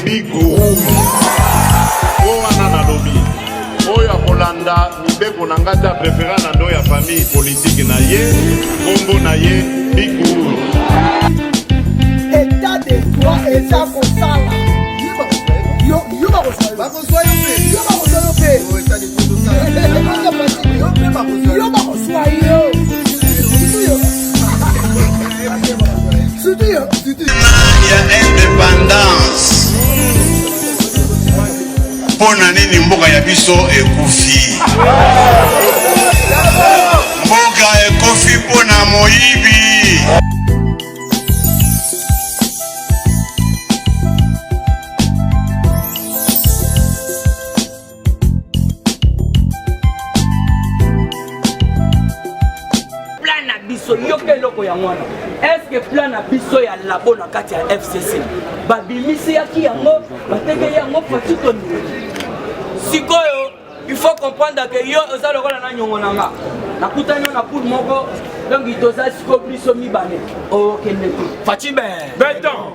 Big Rouge. Oh, Anana Lobi. Oh, ya Kolanda, Mibeko Nangata préféré dans la famille politique na ye, Combo na ye, Big Rouge. État de droit et ça pour ça là. Yo ba kosoyo. Ba kosoyo pe. Yo ba kosoyo pe. Oh, état de droit ça. Yo ba kosoyo. Il y a indépendance. Pour nani mboka ya biso ekufi. Mboka ekufi pona moyibi. Plan biso yoke loko ya mwana. Est-ce que plan na biso ya labo na kati ya FCC babimisi yaki yango bateke yango fatito ni sikoyo il faut comprendre que yo oza lokola na nyongo nanga nakutani na poule moko donc itoza siko biso mibane okende tu fachibe beton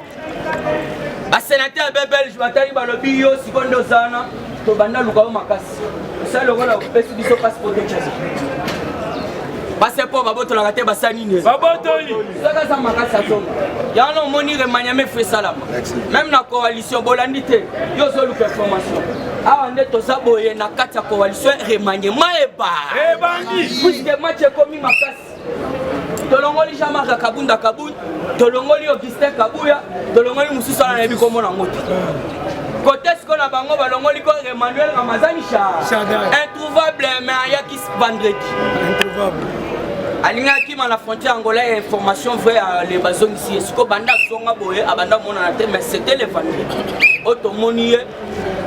ba sénateur belge batali balobi yo sikondo zana to banda lukao makasi oza lokola pesi biso passeport de chasse. Passeport baboto la kate basani ne. Babotoli. Saka sa makasa tonga. Ya no moni remanyame fait salama. Même na coalition bolandité, yo zo lu formation. Ah on est toza boye na kati ya coalition remanyema eba. Ebandi. Puisque match komi makasi. Tolongoli Jean-Marc Kabunda Kabun, tolongoli Augustin Kabuya, tolongoli Mususa na yebi komona ngoti. Côté ce qu'on a bango balongoli ko Emmanuel Ramazani introuvable mais ayaki vendredi. Introuvable. Alinga qui à la frontière angolaise information vraie les bazons ici. Ce que banda songa boye abanda mona na te mais c'était le vendredi. Automonier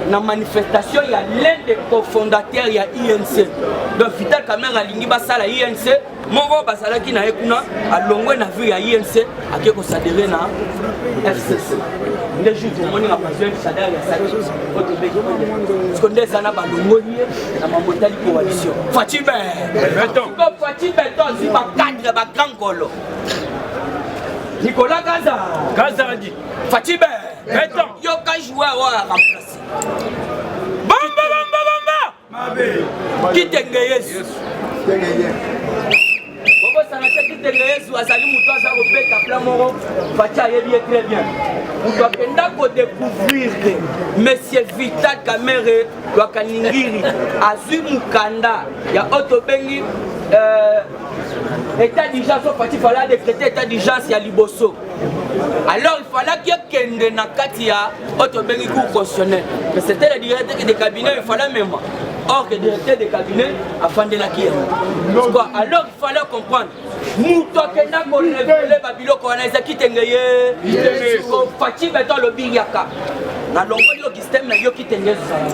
na manifestation il y a l'un des cofondateurs il y a INC. Donc Vital Kamera lingi basala INC moko basala ki na ekuna alongwe na vu ya INC akeko sadere na FCC. Les jours où on a besoin de salaire ya ça parce qu'on est sana balongoli na mamotali coalition. Fatibe. Comme Fatibe si ba cadre ba grand golo. Nicolas Gaza dit Fatibe. Yo ka jouer wa remplacer. Bamba. Qui t'engage? Bobo sanate qui t'engage azali muto aza robeta plan moro Fatia yebi très bien. On doit découvrir que Monsieur Vital Kamere doit kaningiri Azumukanda ya Otobengi état d'urgence il fallait décréter état d'urgence ya Liboso. Alors il fallait qu'il y ait kende na kati ya Otobengi cour constitutionnel. Mais c'était le directeur des cabinets, il fallait même. Or que le directeur des cabinets a fondé la guerre. Alors il fallait comprendre. Mouto kenda ko révéler babiloko wana ezaki tengeye. Ko fati beto lo biyaka. Na longoli lo système yo kitenge zala.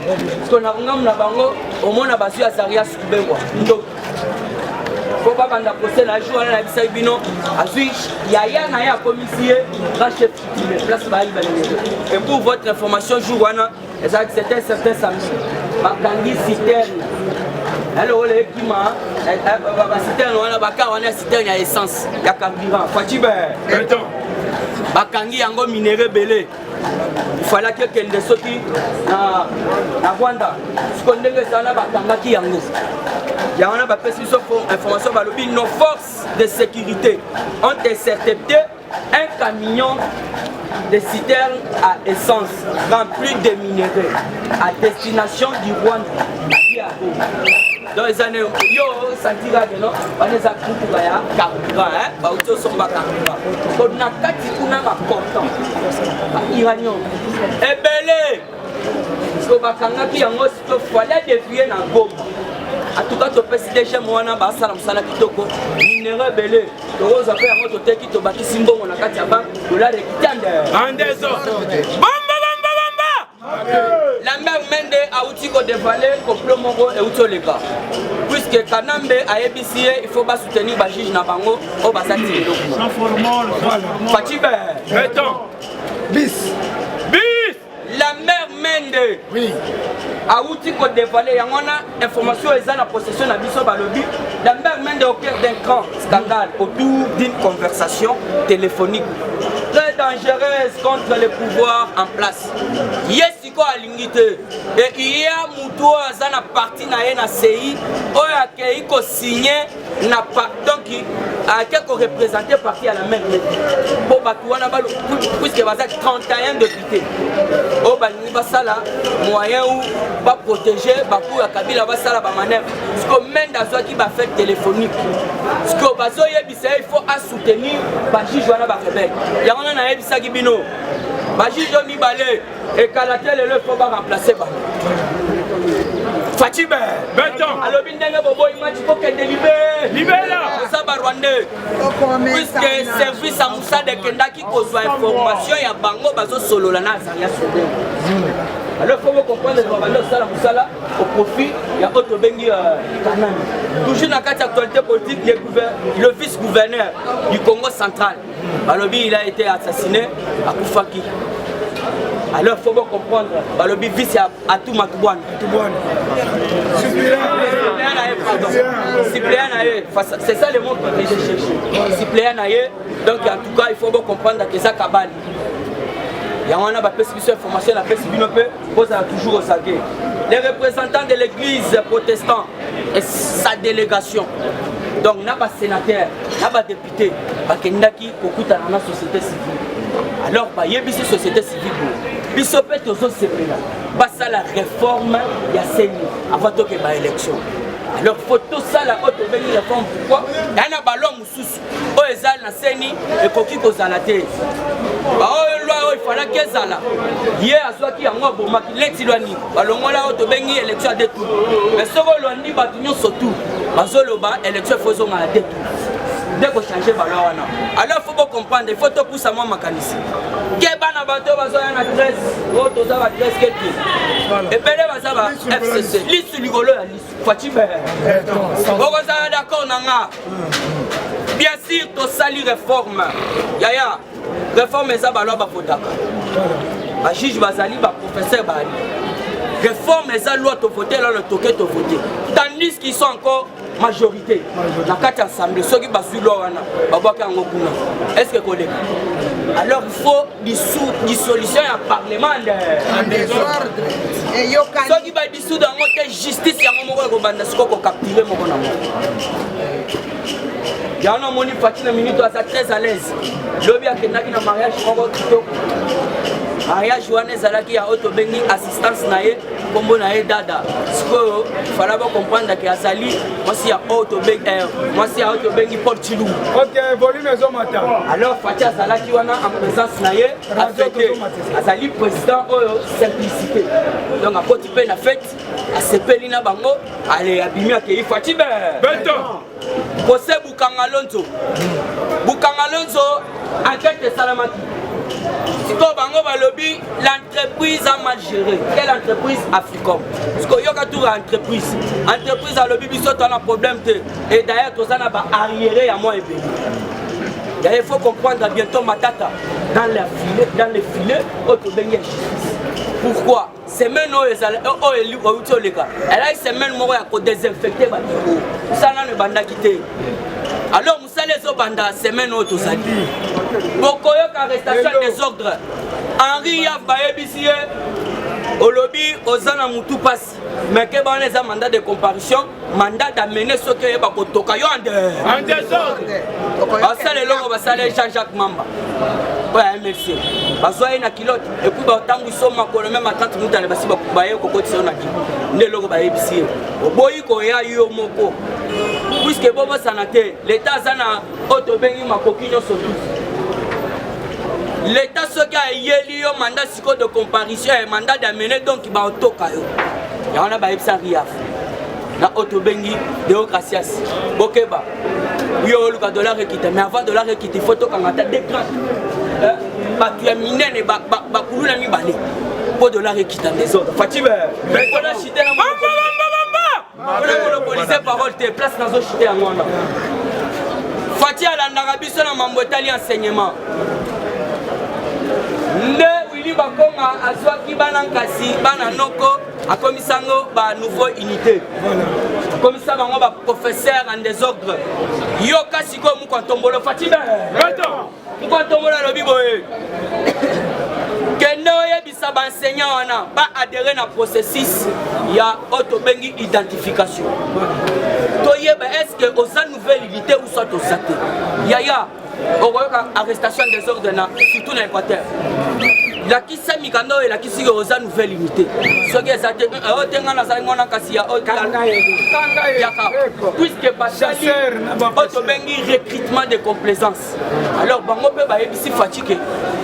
Parce qu'on a ngam na bango au mona basu ya Zaria Subewa. Ndo. Ko baba nda procès na jour na bisa bino azui yaya na ya commissaire grand chef de place ba ibale. Et pour votre information jour wana exact c'était certain samedi. Makangi citerne. Alors les kima ba citerne wana baka wana citerne ya essence ya carburant. Fatibe. Bakangi yango minéraux belé. Il fallait que kende soki na Rwanda. Skondenge sana bakangaki yango. Il y a une information balobi nos forces de sécurité ont intercepté un camion de citernes à essence rempli de minéraux à destination du Rwanda. Dans les années yo santira que non on est à couper ya carburant ba auto somba carburant on a kati kuna ma portant iranien ebele so bakanga ki yango to fallait dévier na Goma. En tout cas, tu peux citer chez moi, tu peux faire kitoko. Minéraux belé. Tu peux faire un autre qui te bâtit simbo mon akati avant. Tu l'as récupéré. En désordre. Bamba. La mère Mende a outil qu'on dévalé, qu'on plombe et outil les gars. Puisque Kanambe a ébissé, il faut pas soutenir le juge Nabango au bassin de l'eau. Fatibé. Béton. Bis. La mère Mende. Oui. A outil qu'on dévalé, il y a une information et la possession de Bisso Balobi. La mère Mende au cœur d'un grand scandale autour d'une conversation téléphonique. Très dangereuse contre le pouvoir en place. Yesiko alingite et il y a muto azana parti na ye na CI oyo akei ko signer na pas donc a quelque représenté parti à la même pour batouana balo puisque baza 31 députés au balingi basala moyen ou pas protéger bakou ya Kabila basala ba manœuvre parce que même dans qui ba fait téléphonique parce que bazo yebisa il faut à soutenir ba juge wana ba rebelle ya wana na yebisa kibino ba juge mi balé et kalatel le faut pas remplacer ba Fatime Beton alobi ndenge bobo imati ko ke délibéré libéra ça ba rwandais puisque service à Moussa de Kendaki kozwa information ya bango bazo solola na Zaria Sobe alors faut comprendre que bando sala Moussala au profit ya auto bengi Kanani toujours na carte actualité politique le vice-gouverneur du Congo central alobi il a été assassiné à Koufaki. Alors il faut comprendre, le vice à tout Matouane. C'est ça le mot que j'ai cherché. Suppléant, donc en tout cas il faut comprendre que ça cabane. Il y a une information, la presse pose toujours au saguet. Les représentants de l'église protestante et sa délégation. Donc il n'y a pas de sénateur, il n'y a pas de député, il y a beaucoup de la société civile. Alors, il y a une société civile. Il y a la réforme, il y a CENI avant qu'il y ait l'élection. Alors, il faut tout ça, la haute réforme. Pourquoi? Il y a un ballon qui est dans CENI et qui est dans la thèse. Il fallait qu'il y ait ça. Il y a un qui est en train de se faire. Il y a une élection à deux tours. Mais ce qu'on dit, surtout, l'élection est faisant à deux tours. Dès qu'on change alors il faut comprendre, il faut tout pousser à moi ma canisse. Kebana bateau bazoya na 13, auto za ba 13 quelques. Et pele bazaba FCC, liste ligolo ya liste. Fatime. Boko za d'accord nanga. Bien sûr to sali réforme. Yaya, réforme ça ba loi ba fotaka. Ba juge bazali ba professeur ba ali. Réforme ça loi to voter là le toqué to voter. Tandis qu'ils sont encore majorité na kati assemblée ceux qui basu loi wana babaka ngokuna est-ce que collègue alors il faut dissolution ya parlement en désordre et yo kan ceux qui ba dissoudre en mode justice ya moko ko banda siko ko captiver moko na moko ya na moni Fatina minute à très à l'aise lobi akendaki na mariage moko kitoko mariage wana ezalaki ya auto bengi assistance na ye kombo na ye dada sikoyo fala ba comprendre que azali mwasi ya auto bengi Paul Chilou. OK, volume ezo mata. Alors Fatia azalaki wana en présence na ye affecté azali président oyo simplicité. Donc a koti pe na fête a sepeli na bango ale abimi akei Fatibe. Beto. Kose Bukangalonzo. Bukangalonzo enquête salamaki. L'entreprise a mal géré. Quelle entreprise Africom? Parce qu'il y a toujours une entreprise. L'entreprise a le bibiso, tu as un problème. Et d'ailleurs, tu as arriéré à moi et béni. Il faut comprendre bientôt Matata dans les filets, pourquoi? Semaine où elle a une semaine où elle a désinfecté. Ça n'a pas quitté. Alors, vous savez, les autres semaine où tu as dit. Beaucoup d'arrestations des ordres. Henri Yav Bayebisie, au lobby, aux ans Moutou passe. Mais que bon les mandat de comparution, mandat d'amener ce que est en désordre. Ça les longs, ça les Jean-Jacques Mamba. Ouais, merci. Bazoye na kilote. Et puis tant qu'ils sont ma même à 30 minutes à la basi bakubaye kokoti sona ki. Ne logo bayebisie. Oboyi ko ya yo moko. Puisque bobo sanate, l'état zana auto bengi makokinyo sotu. L'état ce qui a yeli yo mandat de comparution et mandat d'amener donc il va au tokayo. Ya on a ba yebsa riaf. Na auto bengi déocraties. Bokeba. Yo le dollar quitte mais avant dollar quitte il faut to kangata d'écran. Ba tu minen et ba kuluna mi balé. Pour dollar quitte en désordre. Fatime. Mais on a cité la on a monopolisé parole tes places dans chité en moi. Fatia la Narabi sur la mambo italien enseignement. Ne Willy Bakonga azwa ki bana nkasi bana noko akomisango ba nouveau unité. comme ça bango ba professeur en désordre yo kasi ko mu kontombolo Fatima mu kontombolo lobi boye kende oyebisa ba enseignant wana ba adhérer na processus ya autobengi identification toyeba est-ce que oza nouvelle unité ou soit osate yaya okoyoka arrestation en désordre na surtout na Équateur lakisa mikando elakisi yo oza nouvelle unité soki ezate otenga na zali ngona kasi ya yaka puisque basali otobengi recrutement de complaisance alors bango pe bayebisi fatike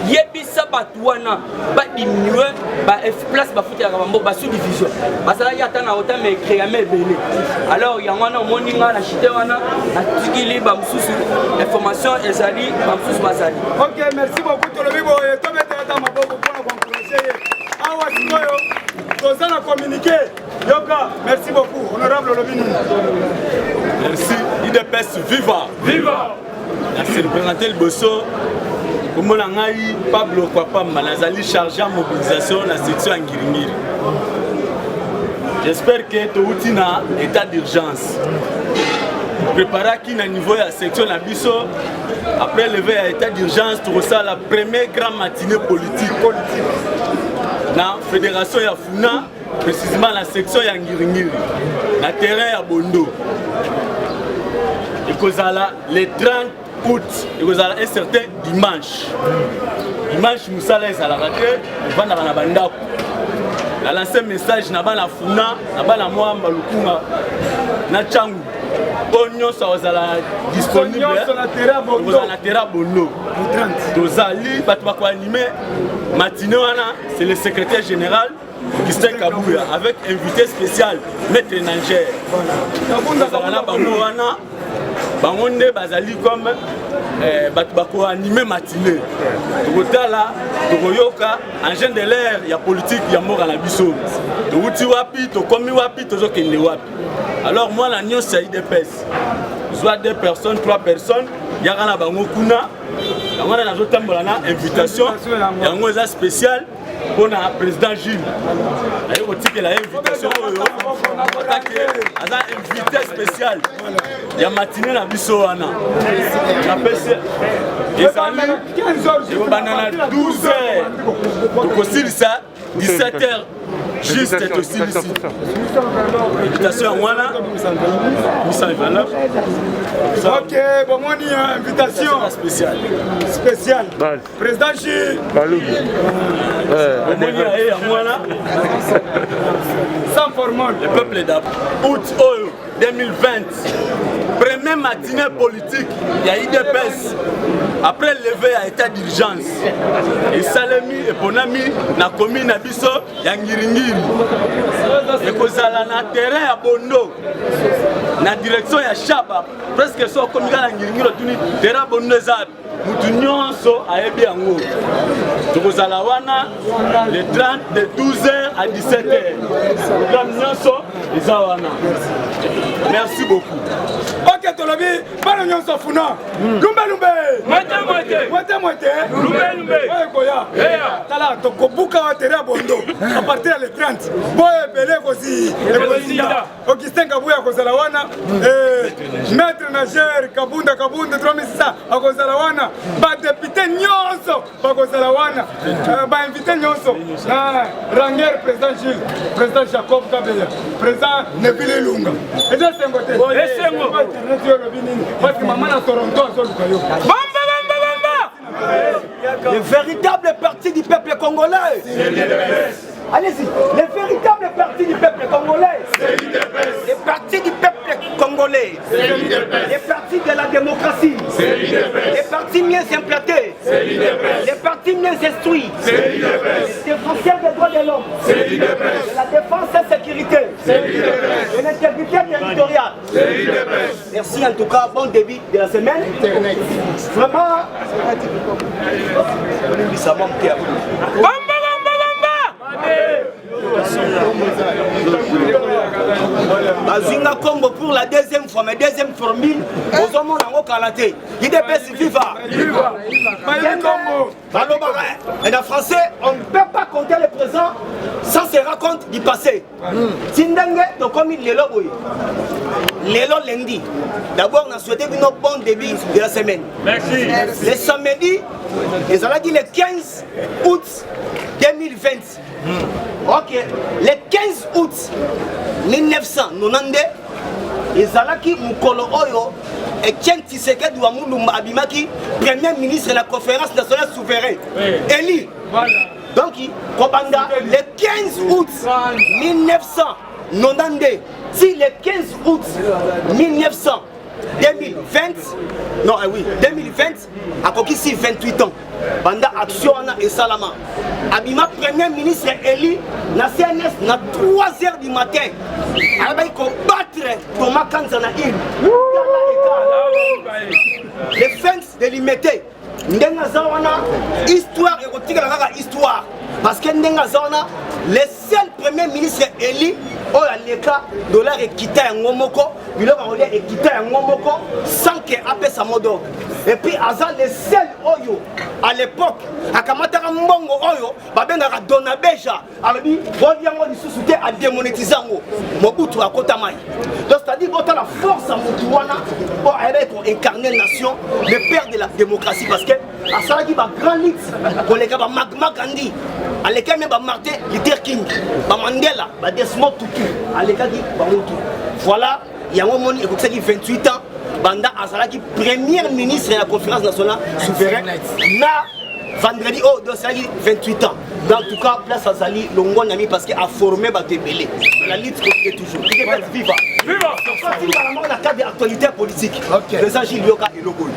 yebisa batu wana badiminuer place bafutelaka bango basu division basalaki ata na ota me créame ebele alors yango wana omoni nga na chite wana natikili bamosusu information ezali bamosusu bazali. Ok, merci beaucoup tolobi boye tobetela maboko pour encourager awa sikoyo tozana communiquer yoka. Merci beaucoup honorable Lobini. Merci IDPS viva viva. Merci représenté le bosso comme on a eu Pablo Kwapamba nazali chargé en mobilisation dans la section Ngiringiri. J'espère que tu as un état d'urgence. Préparer qui na niveau de la section na biso après lever à état d'urgence tu ressens la première grande matinée politique na fédération ya Funa précisément la section ya Ngiringiri na terrain ya Bondo et kozala le 30 août et kozala un certain dimanche musala ezala raté vanda na bandako na lancer message na bana Funa na bana Mwamba Lukunga na Changu Bonyo ça va disponible dans la terre Bondo. Tozali batba ko animé matinée wana c'est le secrétaire général Augustin Kabouya avec invité spécial maître Nanger. Kabunda bango wana bangonde bazali comme batba ko animé matinée. Tokotala tokoyoka engin de l'air ya politique ya mora na biso. Touti wapi tokomi wapi tozokende wapi. Alors moi la nion c'est IDPS. Soit 2 personnes, 3 personnes, il y a un bango kuna. On a une invitation, il y a un mot spécial pour le président Gilles. Il y a une invitation, il y a un invité spécial. Il y a matinée dans Bissoana. Il y a 12 heures. Donc aussi ça, 17 heures. Juste être aussi ici. Invitation à moi là. Ok, bon moi ni invitation spéciale. Spéciale. Président Gilles. Sans formol. Le peuple d'août 2020. Première matinée politique, il y a IDPS. Après lever à état d'urgence. Et Salemi et Ponami na commune na biso ya Ngiringiri. Et kozala na terrain à Bondo. Na direction ya Chaba. Presque so comme na Ngiringiri tuni terrain Bondo za mutu nyonso ayebi yango. Tokozala wana le 30 de 12h à 17h. Programme nyonso eza wana. Merci beaucoup. Ok tolobi bana nyonso Funa. Lumbe. Moite. Lumbe. Koya. Tala tokobuka wa terrain Bondo. À partir le 30. Boye belé kosi. Augustin Kabouya kozala wana. Maître Nager Kabunda 3600 akozala wana. Ba député nyonso bakozala wana. Ba invité nyonso. Na Ranger président Gilles, président Jacob Kabeya, président Neville Lunga. Et ça c'est ngote. Esengo. Parce que maman à Toronto azoluka yo. Le véritable parti du peuple congolais. Allez-y, le véritable parti du peuple congolais. Le parti du peuple congolais. Le parti de la démocratie. Le parti mieux implanté. Le parti mieux instruit. Le défenseur des droits de l'homme. De la défense et sécurité. De l'intégrité territoriale. Merci en tout cas, bon début de la semaine. Vraiment. Bazinga Congo pour la deuxième fois, mais deuxième formule, aux hommes en Kalaté. IDPS viva. Et en français, on ne peut pas compter le présent sans se rendre compte du passé. Si ndenge to comme lelo boy. Lelo lundi. D'abord on a souhaité une bon début de la semaine. Merci. Le samedi, ils ont dit le 15 août 2020. Ok. Le 15 août 1992, ils ont dit Mukolo Oyo et Etienne Tshisekedi wa Mulumba abimaki premier ministre de la conférence nationale souveraine. Eli. Voilà. Donc, le 15 août 1992, si le 15 août 2020, non, oui, 2020, a conquis 28 ans. Banda action et Salama. Abima premier ministre Eli, na CNS, na 3h du matin. Il combattre Thomas Kanzana il. Les fans de l'imité. Ndenga zawana histoire érotique la histoire parce que ndenga zawana le seul premier ministre Eli o la leka dollar ekita ya ngomoko biloko olia ekita ya ngomoko sans que apesa modo et puis aza le seul oyo à l'époque akamataka mbongo oyo babengaka dona beja alobi bodiango lisusu te a démonétiser ngo mobutu akota mai donc c'est-à-dire bota la force à mutuwana pour incarner nation le père de la démocratie parce que à ça qui va grand lit pour les gars Magma Gandhi à l'écart même Martin Luther King Mandela Desmond Tutu à l'écart qui va Mobutu voilà il y a un moment qui 28 ans Banda Azalaki premier ministre de la conférence nationale souveraine na vendredi oh donc c'est 28 ans dans tout cas place Azali Longo Nami parce qu'il a formé Batebele la lutte continue toujours viva dans la cadre d'actualité politique les agents Lyoka et Logo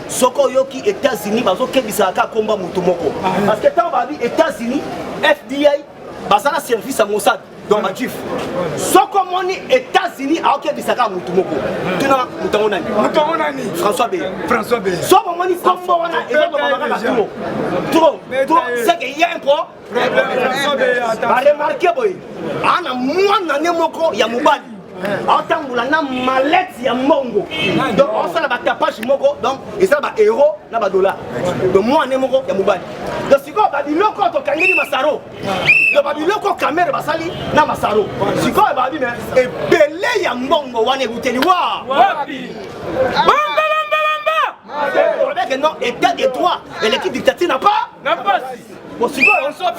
Soko Yoki États-Unis bazo kebisaka komba mutumoko parce que tant babi États-Unis FBI basana service à Mossad dans ma chif Soko moni États-Unis a kebisaka mutumoko tuna mutangonani François B Soko moni kombo wana et trop c'est qu'il y a un problème a remarqué boy ana mwana nemoko ya mubali aotambula na mallette ya mbongo donc osala batapage moko donc ezala ba euro na ba dollar donc mwana moko ya mobali donc sikoyo babiloko tokangeli masaro donc babiloko kamere basali na masaro sikoyo babi me ebele ya mbongo wana ebuteli wa wapi bamba non état de droit et l'équipe dictature n'a pas bon sikoyo François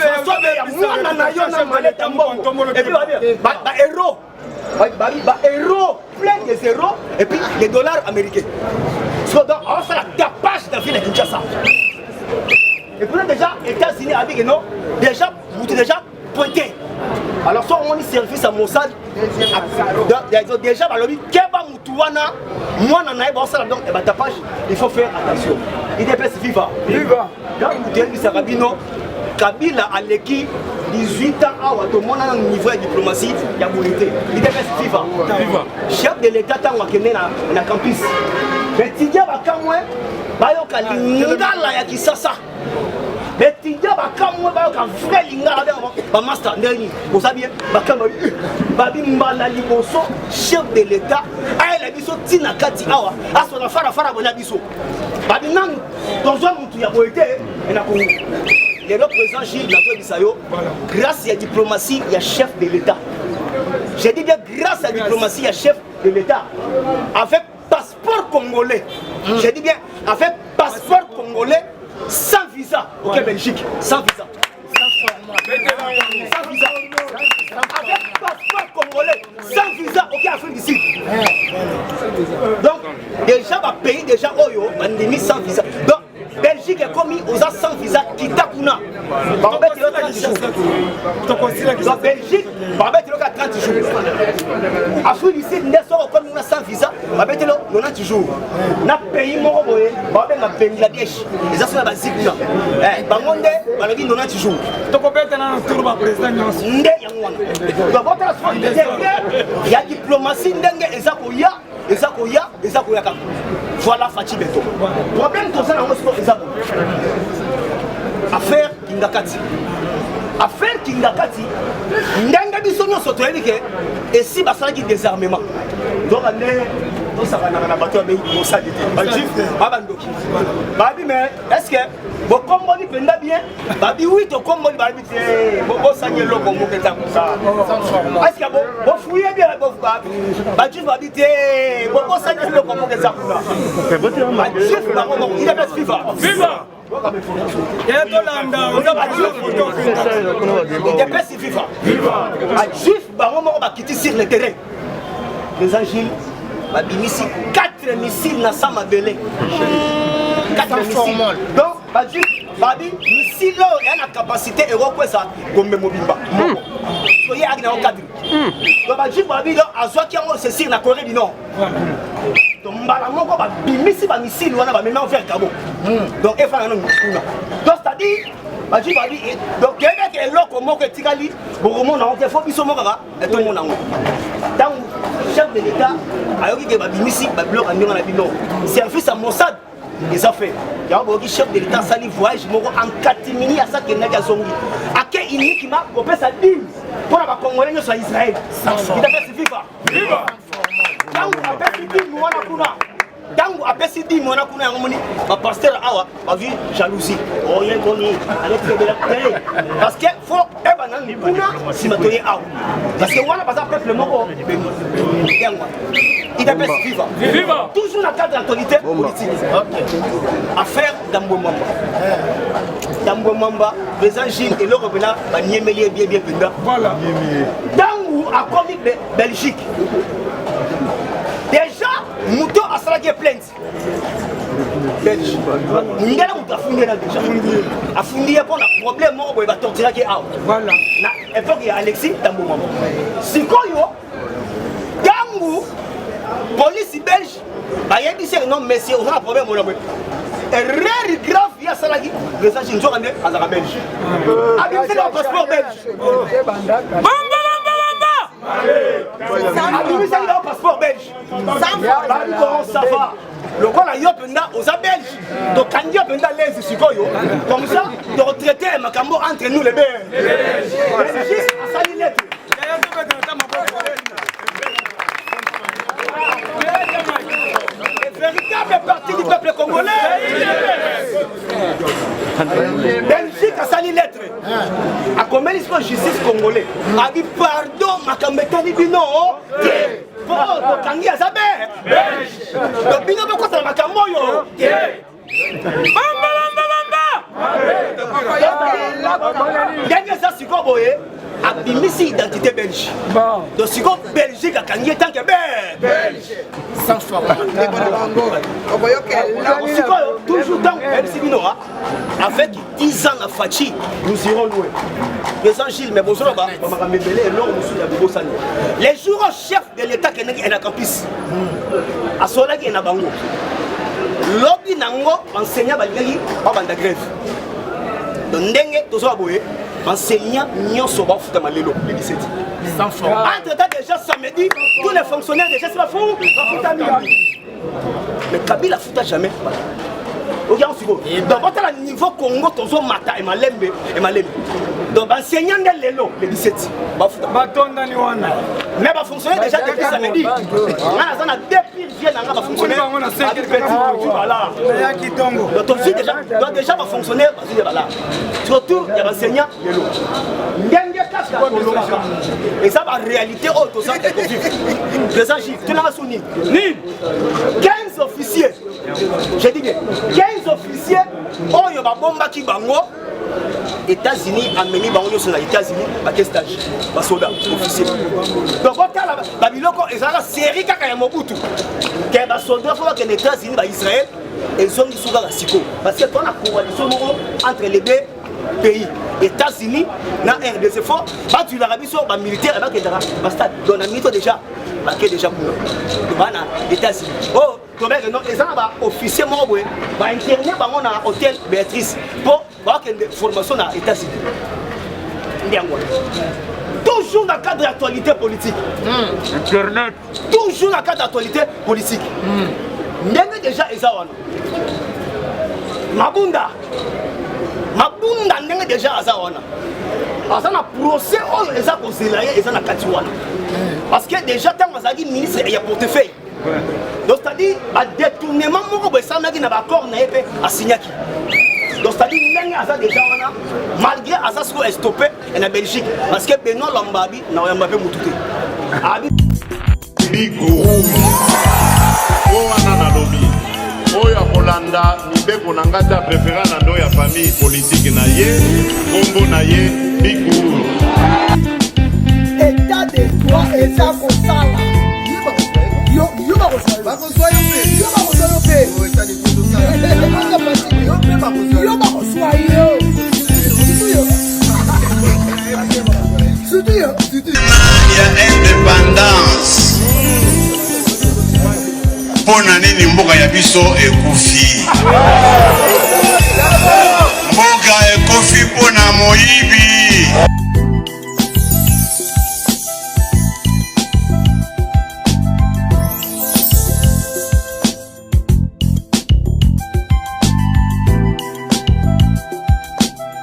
ya mwana na yo na mallette ya mbongo et puis ba euro héros, plein de zéros et puis les dollars américains. Donc on fait la tapage dans la ville de Kinshasa. Et puis déjà, États-Unis a dit que non, déjà, vous êtes déjà pointé. Alors soit on y service à Mossad, déjà, Keba Moutouana, moi n'en ai pas ça donc tapage, il faut faire attention. Il dépasse viva. Viva. Quand vous dites que ça va bien, Kabila a l'équipe 18 ans à tout le monde a un niveau de diplomatie, il y a volonté. Il est FIFA. Chef de l'État a été dans le campus. Mais si tu as un lingala ya kisasa. Mais si tu as un vrai lingala ba master ndeni. Vous savez bakama babi mbala liboso chef de l'État a la biso tina kati awa asona fara bona biso. Babi nan tozo mutu ya boité et na Congo. Le président Gilles Nazo grâce à la diplomatie, il y a chef de l'État. J'ai dit bien grâce à la diplomatie, il y a chef de l'État. Avec passeport congolais. J'ai dit bien avec passeport congolais sans visa. Ok, Belgique, sans visa. Sans visa. Avec passeport congolais sans visa. Ok, Afrique du Sud. Donc, déjà, le pays, déjà, Oyo, on a mis sans visa. Donc, Belgique est commis aux sans visa Kitakuna. Donc Belgique, Babette le 30 jours. Afrique du Sud, n'est pas comme sans visa, Babette le 90 jours. Na pays Moroboé, Babette na Bangladesh. Les assassins basiques. Bangonde, Babette 90 jours. Tu peux être un tour de président. Ndé Yangwana. Donc votre il y a diplomatie Ndenge Ezakoya. Voilà Fatih Beto. Problème tout ça dans notre Ezako. Affaire Kingakati. Affaire Kingakati. Ndanga biso no sotoyeli ke et si basala ki désarmement. Donc tosakana na bato abengi mosali te bajuif babandoki babi mais est-ce que bokomboli mpenza bien babi wi tokomboli babi te bosani eloko moko eza kosa est-ce que bofuye bien bajuif babi te bosani eloko moko eza kosa bajuif bango moko il est viva bajuif bango moko bakiti sur le terrain les angiles babimisi 4 missiles na sa mabele 4 missiles donc bajuif babi missile oyo eya na capacité ekokwesa gombe mobimba moko soye aki na okadri donc bajuif babi donc azwaki yango sesir na Corée du Nord donc mbala moko babimisi bamisile wana bamema vers Gabon donc efana nango kuna donc c'est-à-dire bajuif babi donc kebeke eloko moko etikali bokomona yango te fo biso moko kaka etomona yango ntango chef de l'état ayoki ke babimisi babiloko ndenge na bino service ya Mossad eza fait yango boyoki chef de l'état asali voyage moko en katimini asakendaki azongi ake inikima kopesa dime mpona bakongole nyonso ya Israel itapesi viva ntango apesi dime wana kuna ntango apesi dime wana kuna yango moni bapaster awa bavi jalousie oye boni alekebela tele parce que fo ebanani kuna nsima toye awa parce que wana baza peuple moko yango itapesi viva toujours na cadre d'actualité politique affaire Dambo Mamba président Gilles eloko pena baniemeli bien penda voilà ntango akomi Belgique déjà muto asalaki plainte belge ngela muto afundela déjà afundiye mpona problème moko boye batortiraki awa voilà na époque ya Alexis Dambo Mamba sikoyo ntango police belge bayebisi non monsieur on a un problème mon erreur grave ya salaki président Nzoka nde azaka belge abimisi na passeport belge abimisi na passeport belge ça va lokola yo penda oza belge tokandi yo penda lezi sikoyo comme ça de retraiter makambo entre nous les belges asali lettre véritable parti du peuple congolais. Belgique a sali lettre. A combien de justice congolais? A dit pardon, ma cambetani bino. Oh, donc Tangi a sabé. Donc bino be quoi ça ma camoyo? Bamba. Dernier ça siko boye. Abimisi identité belge. Donc siko Belgique a gagné tant que belge. Sans forme. Toujours tant que avec 10 ans à Fachi, nous irons louer. Président Gilles, mais bonjour, les jours chef de l'État qui est à campus, à Sola qui est à Bango. Lobby Nango, enseignant Balgari, pas de grève. Donc, Ndenge, tout ça, enseignant, n'y a pas de malelo, le 17. Sans forme. Entre-temps, déjà samedi, tous les fonctionnaires déjà se la font, mais Kabila ne fout jamais. Regarde, dans votre niveau Congo, tu as mata et malembe. Donc, enseignant le 17. Mais les fonctionnaires déjà depuis samedi. On a deux pires viennent à fonctionner. Voilà. Donc, déjà, les fonctionnaires, surtout les enseignants, et ça, en réalité, tout ça, les agifs, tu l'as souligné. 15 officiers, j'ai dit 15 officiers, oh, il y a un bombe qui bango. États-Unis a mené sur les États-Unis à quel stage? Les soldats, officiers. Donc, quand il y a une série qui a Mobutu, les soldats sont les États-Unis et Israël, ils ont dit souvent la Siko. Parce que quand la coalition entre les deux pays, États-Unis et RDC, battu l'Arabie Saoudite, les militaires, donc la militaire déjà, déjà pour les États-Unis. Oh, les officiers vont interner dans l'hôtel Béatrice pour avoir une formation aux États-Unis. Toujours dans le cadre d'actualité politique. Internet. Toujours dans le cadre d'actualité politique. Nous avons déjà Ezawana. Mabunda n'est déjà Ezawana. Parce que le procès, ils ont Katiwana. Parce que déjà, quand on a dit ministre, il y a portefeuille. Donc c'est-à-dire détournement moko boy samaki na accord na épée a signaki. Donc c'est-à-dire ndenge aza déjà wana malgré aza siko stoppé en Belgique parce que Benoît Lambabi na Mbappé mututé. Abi Big Rouge. Owana na lobi. Oya Kolanda mibeko na ngata préféré na ndo ya famille politique na ye, kombo na ye Big Rouge. État de droit état kosala. Yo ba kosala. Ba kosala yo pe. Yo ba kosala pe. O état de droit kosala. Yo pe ba kosala. Yo ba kosala yo. Surtout yo. Il y a indépendance. Pona nini mboka ya biso ekufi. Mboka ekufi pona moyibi.